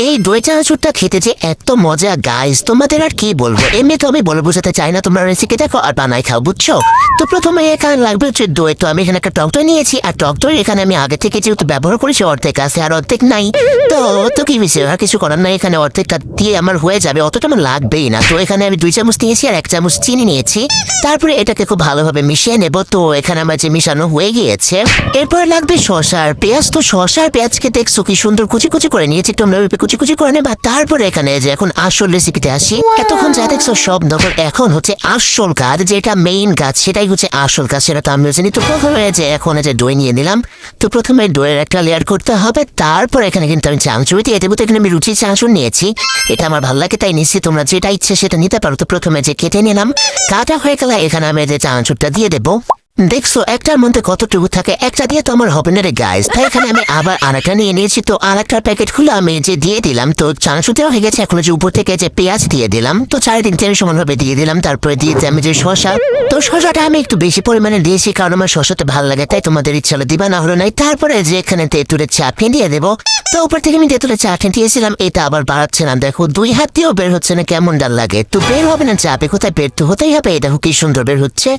এই দই চানাচুরটা খেতে যে এত মজা গাইস, তোমাদের আর কি বলবো। এমনি তো আমি বলে বোঝাতে চাই না, তোমরা রেসিপি দেখো আর বানাই খাও, বুঝছো? তো প্রথমে এখানে লাগবে হচ্ছে দই। তো আমি এখানে একটা টক দই নিয়েছি, আর টক দই এখানে আমি আগে থেকে যেহেতু ব্যবহার করেছি অর্ধেক আছে আর অর্ধেক নাই। তো তো কি বিষয়, আর কিছু করার নাই, এখানে অর্ধেকটা দিয়ে আমার হয়ে যাবে, অতটা আমার লাগবেই না। তো এখানে আমি 2 চামচ নিয়েছি আর 1 চামচ চিনি নিয়েছি। তারপরে এটাকে খুব ভালোভাবে মিশিয়ে নেব। তো এখানে আমার যে মিশানো হয়ে গিয়েছে, এরপর লাগবে শসা আর পেঁয়াজ। তো শসা আর পেঁয়াজকে দেখছো কি সুন্দর কুচি কুচি করে নিয়েছি, তোমরা কুচি কুচি করে নেবা। তারপরে এখানে যে এখন আসল রেসিপিতে আসি, এতক্ষণ যা দেখছো সব নকল, এখন হচ্ছে আসল কাজ, যেটা মেইন কাজ, সেটাই হচ্ছে আসল কাজ, সেটা তো আমি জানি। তো প্রথমে যে এখন যে দই নিয়ে নিলাম, তো প্রথমে দইয়ের একটা লেয়ার করতে হবে। তারপর এখানে কিন্তু আমি চানাচুর দিয়ে দেবো। তো এখানে আমি রুচি চানাচুর নিয়েছি, এটা আমার ভালো লাগে তাই নিচ্ছি, তোমরা যেটা ইচ্ছে সেটা নিতে পারো। তো প্রথমে যে কেটে নিলাম, কাটা হয়ে গেলে এখানে আমি যে চানাচুরটা দিয়ে দেবো। দেখছো একটার মধ্যে কতটুকু থাকে, একটা দিয়ে তো আমার হবে না রে গাইস। তাই এখানে আমি আবার আরেকটা নিয়ে নিয়েছি। তো আরেকটার প্যাকেট খুলে আমি যে দিয়ে দিলাম, তো চানাচুর দেওয়া হয়ে গেছে। এখন যে উপর থেকে যে পেঁয়াজ দিয়ে দিলাম, তো 4-3 আমি সমানভাবে দিয়ে দিলাম। তারপরে দিয়েছি আমি যে শসা, তো শসাটা আমি একটু বেশি পরিমাণে দিয়েছি, কারণ আমার শসাটা ভালো লাগে, তাই তোমাদের ইচ্ছা হলে দিবা, না হলো নাই। তারপরে যে এখানে তেঁতুলের চাটনি দিয়ে দেবো। তো উপর থেকে আমি তেঁতুলের চাটনি দিয়েছিলাম, এটা আবার বাড়াচ্ছে না, দেখো 2 হাত দিয়েও বের হচ্ছে না, কেমন ডাল লাগে। তো বের হবে না চাপে, কোথায় বের তো হতেই হবে, দেখো কি সুন্দর বের হচ্ছে।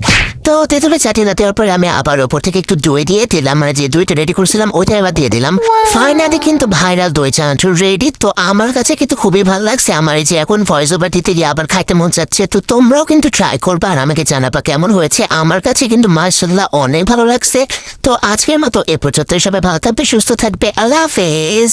তো তেঁতুলের চাটনি দেওয়ার পরে আমি আবার ওপর থেকে একটু দই দিয়ে দিলাম, মানে যে দইটা রেডি করছিলাম ওইটা এবার দিয়ে দিলাম। ফাইনালি কিন্তু ভাইরাল দই চানাচুর রেডি। তো আমার কাছে কিন্তু খুবই ভালো লাগছে, আমার এই যে এখন ভয়েস ওভার দিতে গিয়ে আবার খাইতে মন যাচ্ছে। তো তোমরাও কিন্তু ট্রাই করবা আর আমাকে জানাবা কেমন হয়েছে। আমার কাছে কিন্তু মাশাআল্লাহ অনেক ভালো লাগছে। তো আজকের মতো এ পর্যন্ত, সবাই ভালো থাকবে, সুস্থ থাকবে, আল্লাহ হাফেজ।